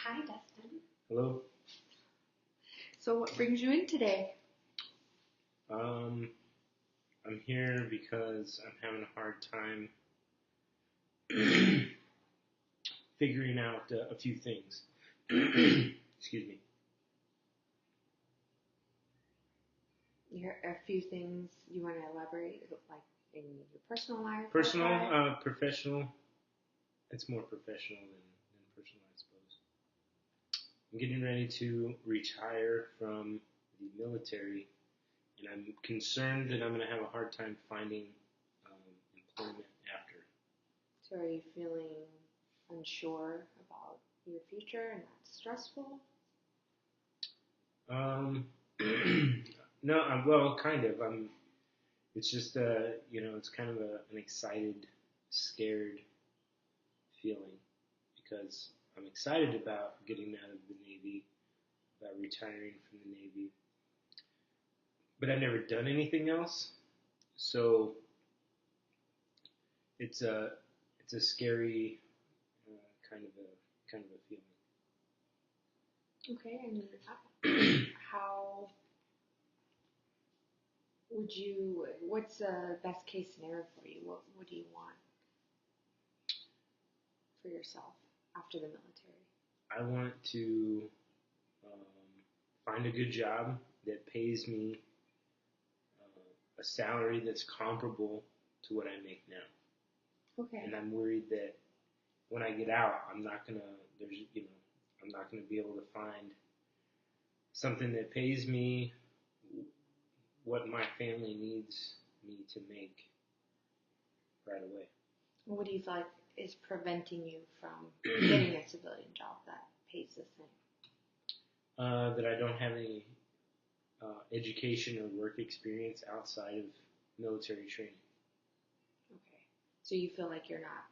Hi, Dustin. Hello. So, what brings you in today? Um, I'm here because I'm having a hard time figuring out a few things. Excuse me. There are a few things you want to elaborate, like in your personal life. Personal, Okay. professional. It's more professional than personal, I suppose. I'm getting ready to retire from the military, and I'm concerned that I'm going to have a hard time finding employment after. So, are you feeling unsure about your future and that's stressful? Um, no, well, kind of. It's just it's kind of an excited, scared feeling because I'm excited about getting out of the Navy, about retiring from the Navy, but I've never done anything else, so it's a scary kind of a Okay, and feeling. how what's the best case scenario for you? What do you want for yourself after the military? I want to find a good job that pays me a salary that's comparable to what I make now. Okay. And I'm worried that when I get out, I'm not gonna be able to find something that pays me what my family needs me to make right away. What do you feel like is preventing you from getting a civilian job that pays the same? That I don't have any education or work experience outside of military training. Okay. So you feel like you're not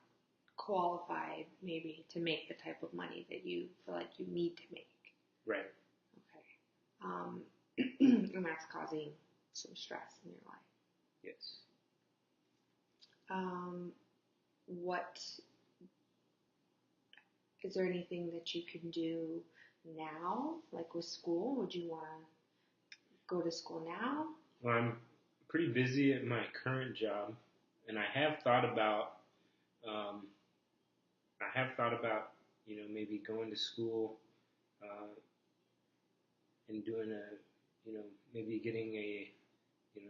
qualified maybe to make the type of money that you feel like you need to make. Right. Okay. And that's causing some stress in your life. Yes. What is there anything that you can do now, like with school? Would you want to go to school now? Well, I'm pretty busy at my current job, and um, I have thought about, maybe going to school uh, and doing maybe getting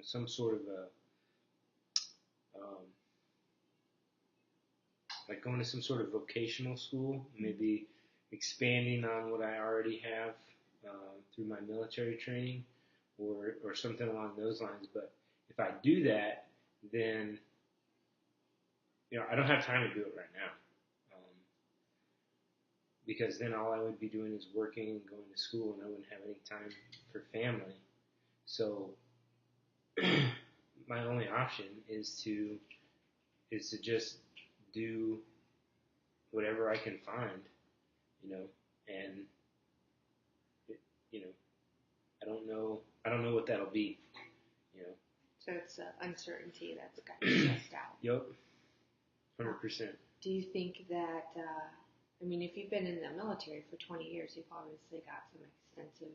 some sort of um, like going to some sort of vocational school, maybe expanding on what I already have through my military training, or something along those lines. But if I do that, then I don't have time to do it right now. Um, because then all I would be doing is working and going to school, and I wouldn't have any time for family. So my only option is to just do whatever I can find, and it, you know I don't know what that'll be, you know. So it's uncertainty that's got you stressed out. Yep, 100%. Do you think that, if you've been in the military for 20 years, you've obviously got some extensive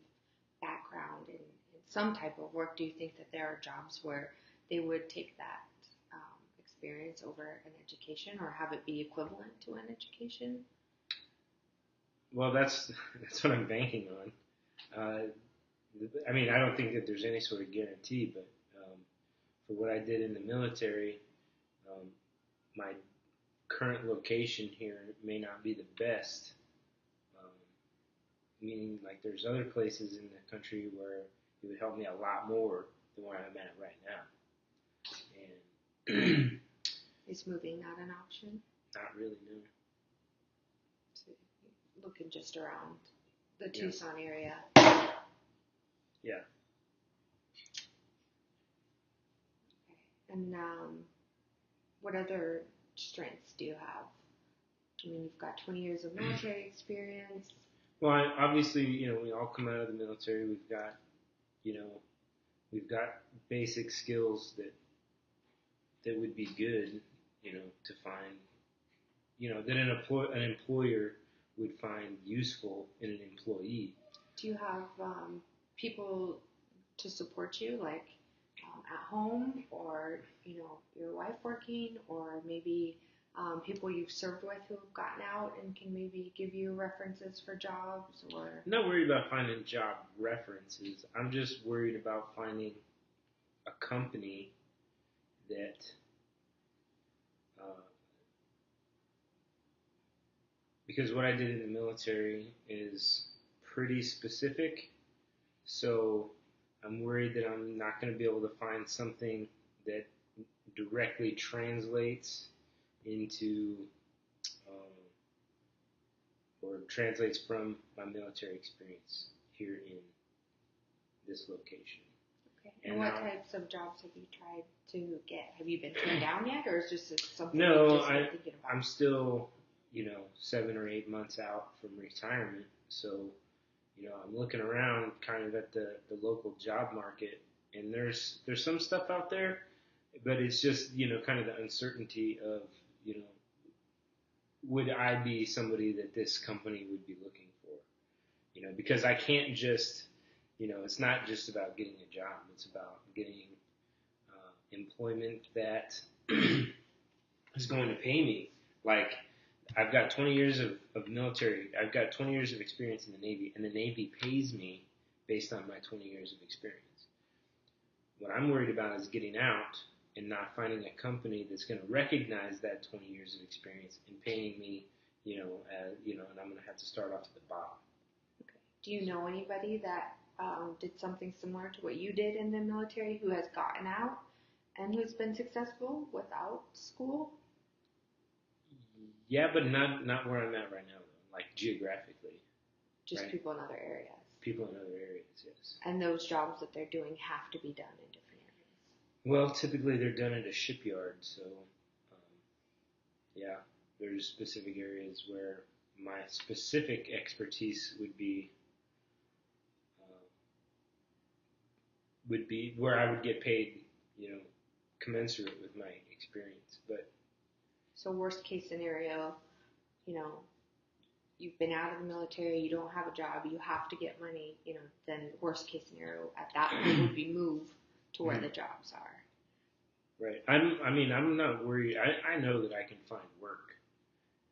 background in some type of work. Do you think that there are jobs where they would take that experience over an education or have it be equivalent to an education? Well, that's what I'm banking on. I don't think that there's any sort of guarantee, but for what I did in the military, um, my current location here may not be the best. Um, Meaning, like, there's other places in the country where it would help me a lot more than where I'm at right now. And is moving not an option? Not really, no. So looking just around the Tucson area. Yeah. Okay. And what other strengths do you have? You've got 20 years of military experience. Well, obviously, we all come out of the military. We've got basic skills that would be good, to find, that an employer would find useful employee. Do you have people to support you, like at home, or your wife working, or maybe people you've served with who have gotten out and can maybe give you references for jobs? Or I'm not worried about finding job references. I'm just worried about finding a company that because what I did in the military is pretty specific, so I'm worried that I'm not going to be able to find something that directly translates into or translates from my military experience here in this location. Okay. And what types of jobs have you tried to get? Have you been turned down yet, or is this something No, you've just been thinking about? I'm still, 7 or 8 months out from retirement, so I'm looking around kind of at the local job market, and there's some stuff out there, but it's just kind of the uncertainty of would I be somebody that this company would be looking for? Because I can't just it's not just about getting a job, it's about getting employment that is going to pay me. Like, I've got 20 years of military, I've got 20 years of experience in the Navy, and the Navy pays me based on my 20 years of experience. What I'm worried about is getting out and not finding a company that's going to recognize that 20 years of experience and paying me, and I'm going to have to start off at the bottom. Okay. Do you know anybody that did something similar to what you did in the military who has gotten out and who's been successful without school? Yeah, but not where I'm at right now, though. Like geographically. Just right? people in other areas. People in other areas, yes. And those jobs that they're doing have to be done in different areas. Well, typically they're done at a shipyard, so yeah, there's specific areas where my specific expertise would be where I would get paid, commensurate with my experience, but. So worst case scenario, you've been out of the military, you don't have a job, you have to get money, then worst case scenario at that point would be move to where the jobs are. Right. I'm not worried. I know that I can find work.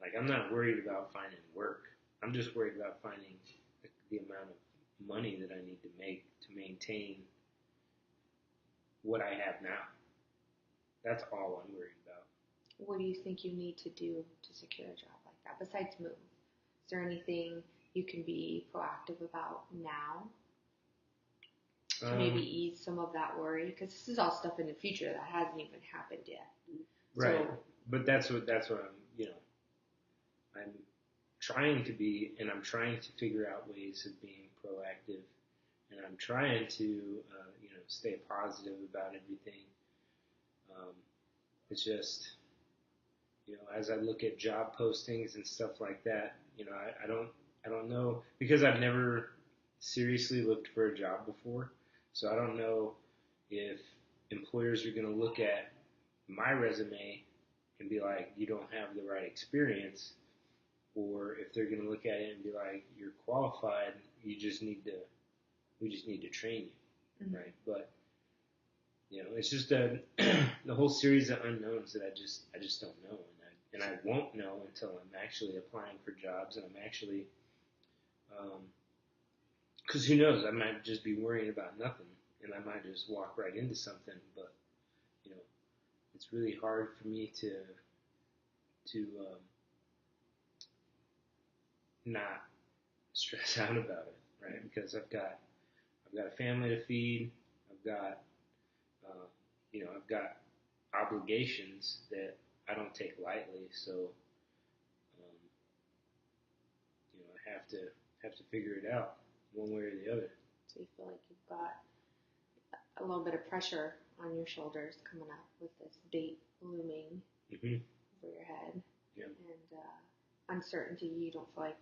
Like, I'm not worried about finding work. I'm just worried about finding the amount of money that I need to make to maintain what I have now. That's all I'm worried about. What do you think you need to do to secure a job like that besides move? Is there anything you can be proactive about now to maybe ease some of that worry? Because this is all stuff in the future that hasn't even happened yet. Right. So, but that's what I'm trying to be, and I'm trying to figure out ways of being proactive, and I'm trying to stay positive about everything. It's just as I look at job postings and stuff like that, I don't know, because I've never seriously looked for a job before, so I don't know if employers are going to look at my resume and be like, you don't have the right experience, or if they're going to look at it and be like, you're qualified, we just need to train you, right? But it's just the whole series of unknowns that I just don't know, and I won't know until I'm actually applying for jobs, and I'm actually, because who knows, I might just be worrying about nothing, and I might just walk right into something, but it's really hard for me to not stress out about it, right? Because I've got a family to feed, I've got obligations that I don't take lightly, so I have to figure it out one way or the other. So you feel like you've got a little bit of pressure on your shoulders coming up with this date looming over your head, yep. And uncertainty. You don't feel like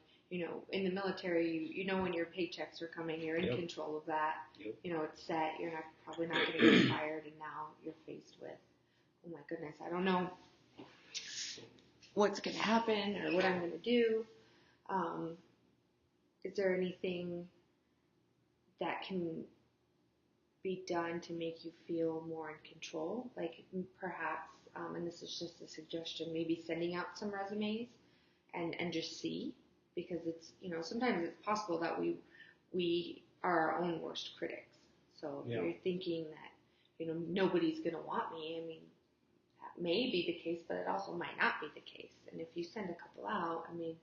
in the military, when your paychecks are coming, you're in yep. control of that. Yep. It's set. You're probably not going to get fired, and now you're faced with, oh my goodness, I don't know what's going to happen or what I'm going to do. is there anything that can be done to make you feel more in control? Like perhaps, and this is just a suggestion, maybe sending out some resumes and just see, because it's, sometimes it's possible that we are our own worst critics. So if you're thinking that, nobody's going to want me, I mean, that may be the case, but it also might not be the case. And if you send a couple out, I mean,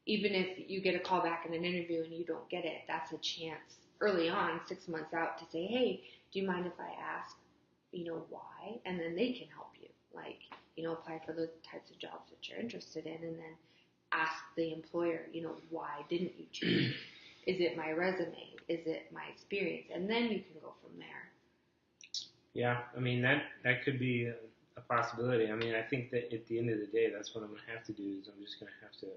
even if you get a call back in an interview and you don't get it, that's a chance early on, 6 months out, to say, hey, do you mind if I ask, why? And then they can help you. Like, apply for the types of jobs that you're interested in, and then ask the employer, why didn't you choose me? Is it my resume? Is it my experience? And then you can go from there. Yeah, I mean, that could be a possibility. I mean, I think that at the end of the day, that's what I'm going to have to do, is I'm just going to have to